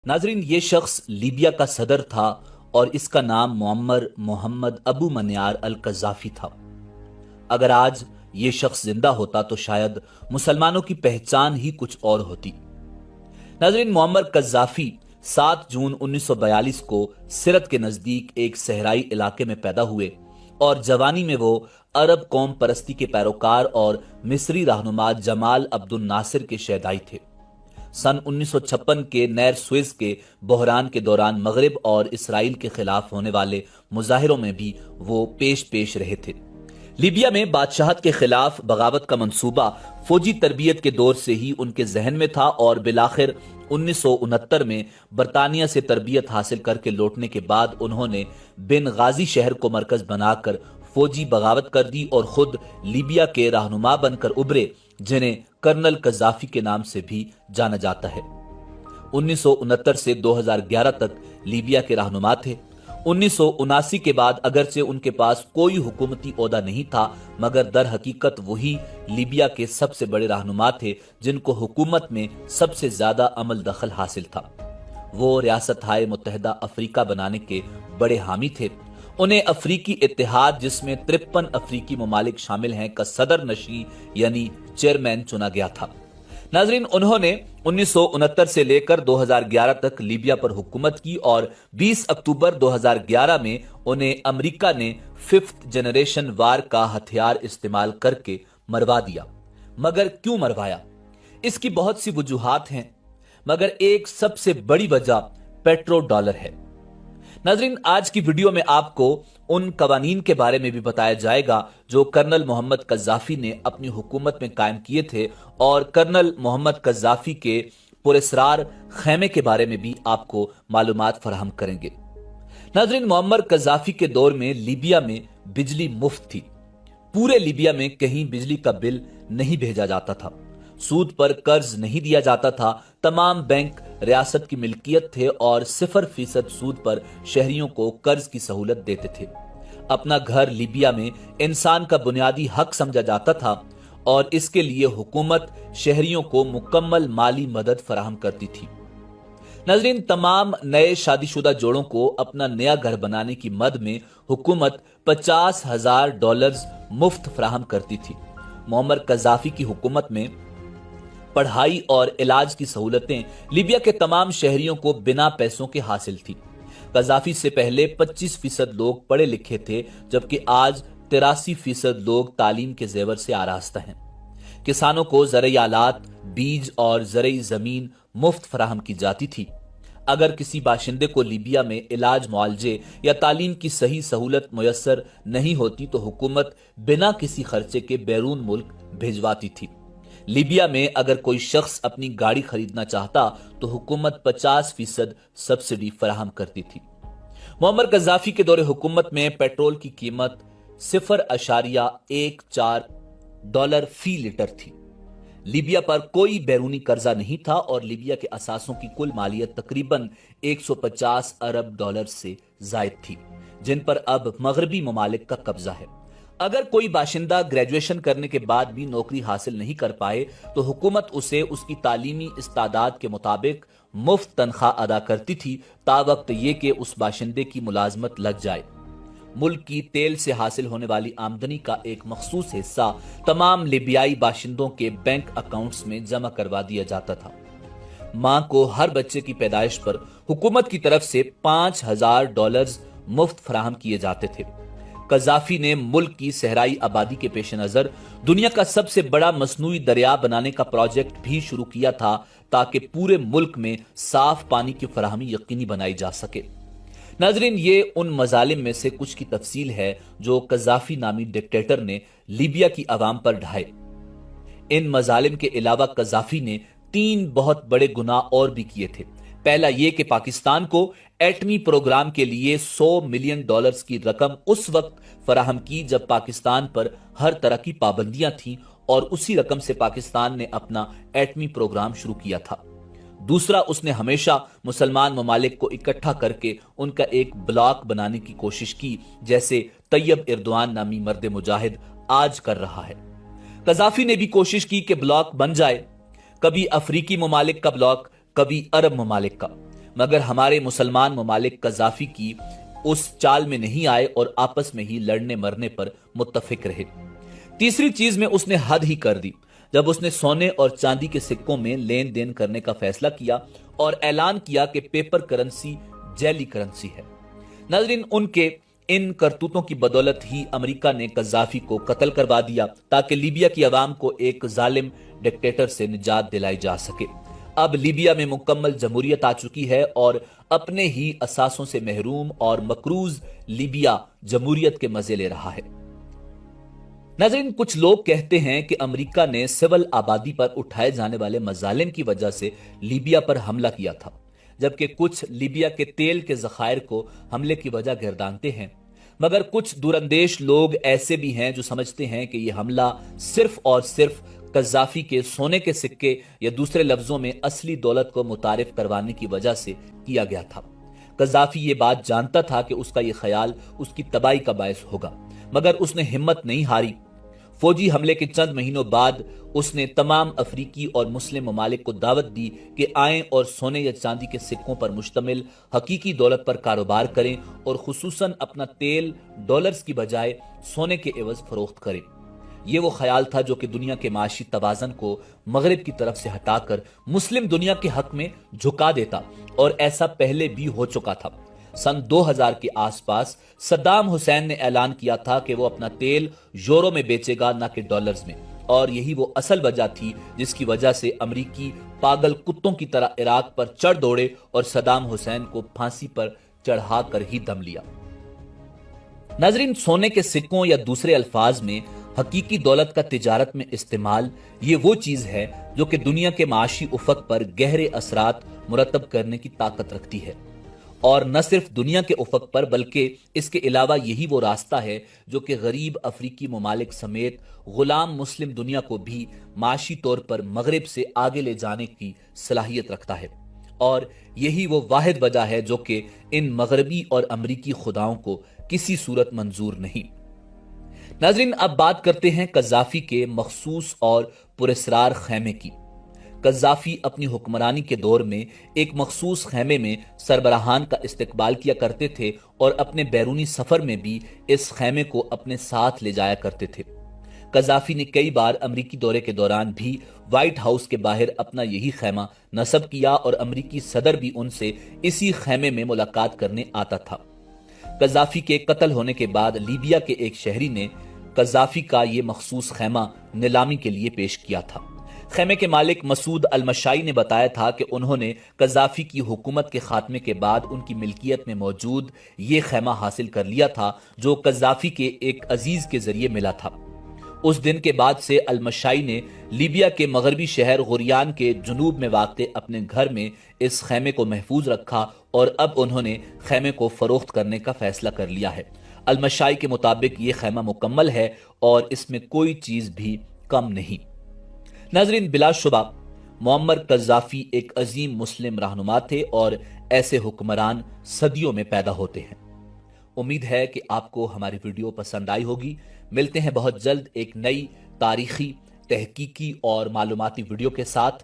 नाजरीन, ये शख्स लीबिया का सदर था और इसका नाम मुअम्मर मोहम्मद अबू मन्यार अल कज़ाफी था। अगर आज ये शख्स जिंदा होता तो शायद मुसलमानों की पहचान ही कुछ और होती। नाजरीन, मुअम्मर कज़ाफी 7 जून 1942 को सिरत के नजदीक एक सहराई इलाके में पैदा हुए और जवानी में वो अरब कौम परस्ती के पैरोकार और मिस्री रहनुमा जमाल अब्दुल नासिर के शहदाई थे। सन 1956 के नैर सुएज के बहरान के दौरान मगरिब और इसराइल के खिलाफ होने वाले मुजाहिरों में भी वो पेश रहे थे। लीबिया में बादशाहत के खिलाफ बगावत का मंसूबा फौजी तरबियत के दौर से ही उनके जहन में था और बिलाखिर 1969 में बरतानिया से तरबियत हासिल करके लौटने के बाद उन्होंने बिन गाजी शहर को मरकज बनाकर फौजी बगावत कर दी और खुद लीबिया के रहनुमा बनकर उभरे, जिन्हें कर्नल कज़ाफी के नाम से भी जाना जाता है। 1969 से 2011 तक लीबिया के रहनुमा थे। 1979 के बाद अगरचे उनके पास कोई हुकूमती ओहदा नहीं था, मगर दर हकीकत वही लीबिया के सबसे बड़े रहनुमा थे जिनको हुकूमत में सबसे ज्यादा अमल दखल हासिल था। वो रियासत हाय मुत्तहिदा अफ्रीका बनाने के बड़े हामी थे। उन्हें अफ्रीकी इत्तेहाद, जिसमें 53 अफ्रीकी ममालिक शामिल हैं, का सदर नशी यानी चेयरमैन चुना गया था। नाजरीन, उन्होंने 1969 से लेकर 2011 तक लीबिया पर हुकूमत की और 20 अक्टूबर 2011 में उन्हें अमेरिका ने 5th जनरेशन वार का हथियार इस्तेमाल करके मरवा दिया। मगर क्यों मरवाया? इसकी बहुत सी वजूहात हैं, मगर एक सबसे बड़ी वजह पेट्रो डॉलर है। नाजरीन, आज की वीडियो में आपको उन कवानीन के बारे में भी बताया जाएगा जो कर्नल मोहम्मद कज़ाफी ने अपनी हुकूमत में कायम किए थे, और कर्नल मोहम्मद कज़ाफी के पुरस्रार खैमे के बारे में भी आपको मालूमात फराहम करेंगे। नाजरीन, मुअम्मर कज़ाफी के दौर में लीबिया में बिजली मुफ्त थी। पूरे लीबिया में कहीं बिजली का बिल नहीं भेजा जाता था, सूद पर कर्ज नहीं दिया जाता था, तमाम बैंक रियासत की मिल्कियत थे और 0% सूद पर शहरियों को कर्ज की सहूलत देते थे। अपना घर लीबिया में इंसान का बुनियादी हक समझा जाता था और इसके लिए हुकूमत शहरियों को मुकम्मल माली मदद फराहम करती थी। नाज़रीन, तमाम नए शादीशुदा जोड़ों को अपना नया घर बनाने की मद में हुकूमत $50,000 मुफ्त फराहम करती थी। मुअम्मर कज़ाफी की हुकूमत में पढ़ाई और इलाज की सहूलतें लीबिया के तमाम शहरियों को बिना पैसों के हासिल थी। कज़ाफी से पहले 25% लोग पढ़े लिखे थे, जबकि आज 83% लोग तालीम के जेवर से आरास्ता हैं। किसानों को ज़रई आलात, बीज और ज़रई जमीन मुफ्त फराहम की जाती थी। अगर किसी बाशिंदे को लीबिया में इलाज, मुआलजे या तालीम की सही सहूलत मुयस्सर नहीं होती तो हुकूमत बिना किसी खर्चे के बैरून मुल्क भिजवाती थी। लीबिया में अगर कोई शख्स अपनी गाड़ी खरीदना चाहता तो हुकूमत 50% सब्सिडी फराहम करती थी। मुअम्मर कज़ाफी के दौरे हुकूमत में पेट्रोल की कीमत $0.14 फी लीटर थी। लीबिया पर कोई बैरूनी कर्जा नहीं था और लीबिया के असासों की कुल मालियत तकरीबन $150 अरब से जायद थी, जिन पर अब मगरबी ममालिक का कब्जा है। अगर कोई बाशिंदा ग्रेजुएशन करने के बाद भी नौकरी हासिल नहीं कर पाए तो हुकूमत उसे उसकी तालीमी इस्तादाद के मुताबिक मुफ्त तनख्वाह अदा करती थी, तावक्त ये कि उस बाशिंदे की मुलाजमत लग जाए। मुल्क की तेल से हासिल होने वाली आमदनी का एक मखसूस हिस्सा तमाम लिबियाई बाशिंदों के बैंक अकाउंट्स में जमा करवा दिया जाता था। मां को हर बच्चे की पैदाइश पर हुकूमत की तरफ से $5,000 मुफ्त फराहम किए जाते थे। कज़ाफी ने मुल्क की सहराई आबादी के पेश नजर दुनिया का सबसे बड़ा मसनूई दरिया बनाने का प्रोजेक्ट भी शुरू किया था, ताकि पूरे मुल्क में साफ पानी की फराहमी यकीनी बनाई जा सके। नाजरीन, ये उन मजालिम में से कुछ की तफसील है जो कज़ाफी नामी डिक्टेटर ने लीबिया की आवाम पर ढाए। इन मजालिम के अलावा कज़ाफी ने 3 बहुत बड़े गुनाह और भी किए थे। पहला यह कि पाकिस्तान को एटमी प्रोग्राम के लिए $100 मिलियन की रकम उस वक्त फराहम की जब पाकिस्तान पर हर तरह की पाबंदियां थीं और उसी रकम से पाकिस्तान ने अपना एटमी प्रोग्राम शुरू किया था। दूसरा, उसने हमेशा मुसलमान ममालिक को इकट्ठा करके उनका एक ब्लॉक बनाने की कोशिश की, जैसे तैयब एर्दोआन नामी मर्द मुजाहिद आज कर रहा है। कज़ाफी ने भी कोशिश की कि ब्लॉक बन जाए, कभी अफ्रीकी ममालिक का ब्लॉक, कभी अरब ममालिक का, मगर हमारे मुसलमान ममालिक कज़ाफी की उस चाल में नहीं आए और आपस में ही लड़ने मरने पर मुत्तफिक रहे। तीसरी चीज में उसने हद ही कर दी जब उसने सोने और चांदी के सिक्कों में लेन देन करने का फैसला किया और ऐलान किया कि पेपर करेंसी जैली करेंसी है। नाज़रीन, उनके इन करतूतों की बदौलत ही अमेरिका ने कज़ाफी को कत्ल करवा दिया ताकि लीबिया की आवाम को एक जालिम डिक्टेटर से निजात दिलाई जा सके। अब लीबिया में मुकम्मल जमहूरियत आ चुकी है और अपने ही असासों से महरूम और मकरूज लीबिया जमहूरियत के मजे ले रहा है। नाज़रीन, कुछ लोग कहते हैं कि अमेरिका ने सिविल आबादी पर उठाए जाने वाले मजालिम की वजह से लीबिया पर हमला किया था, जबकि कुछ लीबिया के तेल के जखायर को हमले की वजह गर्दानते हैं। मगर कुछ दूरंदेश लोग ऐसे भी हैं जो समझते हैं कि यह हमला सिर्फ और सिर्फ कज़ाफी के सोने के सिक्के या दूसरे लफ्जों में असली दौलत को मुतारिफ करवाने की वजह से किया गया था। कज़ाफी ये बात जानता था कि उसका ये ख्याल उसकी तबाही का बायस होगा, मगर उसने हिम्मत नहीं हारी। फौजी हमले के चंद महीनों बाद उसने तमाम अफ्रीकी और मुस्लिम ममालिक को दावत दी कि आएं और सोने या चांदी के सिक्कों पर मुश्तमिल हकीकी दौलत पर कारोबार करें और खुसूसन अपना तेल डॉलर्स की बजाय सोने के एवज फरोख्त करें। ये वो ख्याल था जो कि दुनिया के माशी तवाज़न को मगरिब की तरफ से हटाकर मुस्लिम दुनिया के हक में झुका देता, और ऐसा पहले भी हो चुका था। सन 2000 के आसपास सद्दाम हुसैन ने ऐलान किया था कि वो अपना तेल यूरो में बेचेगा, ना कि डॉलर्स में, और यही वो असल वजह थी जिसकी वजह से अमरीकी पागल कुत्तों की तरह इराक पर चढ़ दौड़े और सद्दाम हुसैन को फांसी पर चढ़ा कर ही दम लिया। नाजरीन, सोने के सिक्कों या दूसरे अल्फाज में हकीकी दौलत का तिजारत में इस्तेमाल ये वो चीज है जो कि दुनिया के माशी उफक पर गहरे असरात मुरतब करने की ताकत रखती है, और न सिर्फ दुनिया के उफक पर बल्कि इसके अलावा यही वो रास्ता है जो कि गरीब अफ्रीकी ममालिक समेत गुलाम मुस्लिम दुनिया को भी माशी तौर पर मगरिब से आगे ले जाने की सलाहियत रखता है, और यही वो वाहिद वजह है जो कि इन मगरबी और अमरीकी खुदाओं को किसी सूरत मंजूर नहीं। नाजरीन, अब बात करते हैं कज़ाफी के मखसूस और पुरस्रार खैमे की। कज़ाफी अपनी हुक्मरानी के दौर में एक मखसूस खैमे में सरबराहान का इस्तकबाल किया करते थे और अपने बैरूनी सफर में भी इस खैमे को अपने साथ ले जाया करते थे। कज़ाफी ने कई बार अमरीकी दौरे के दौरान भी व्हाइट हाउस के बाहर अपना यही खैमा नस्ब किया और अमरीकी सदर भी उनसे इसी खैमे में मुलाकात करने आता था। कज़ाफी के कत्ल होने के बाद लीबिया के एक शहरी ने कज़ाफी का ये मखसूस खैमा नीलामी के लिए पेश किया था। खैमे के मालिक मसूद अल-मशाई ने बताया था कि उन्होंने कज़ाफी की हुकूमत के खात्मे के बाद उनकी मिल्कियत में मौजूद ये खैमा हासिल कर लिया था जो कज़ाफी के एक अजीज के जरिए मिला था। उस दिन के बाद से अल-मशाई ने लीबिया के मगरबी शहर गुरियान के जुनूब में वाक़े अपने घर में इस खैमे को महफूज रखा और अब उन्होंने खैमे को फरोख्त करने का फैसला कर लिया है। अल-मशाई के मुताबिक ये खैमा मुकम्मल है और इसमें कोई चीज भी कम नहीं। नाजरीन, बिलाशुबा मुअम्मर कज़ाफी एक अजीम मुस्लिम रहनुमा थे और ऐसे हुक्मरान सदियों में पैदा होते हैं। उम्मीद है कि आपको हमारी वीडियो पसंद आई होगी। मिलते हैं बहुत जल्द एक नई तारीखी, तहकीकी और मालूमाती वीडियो के साथ।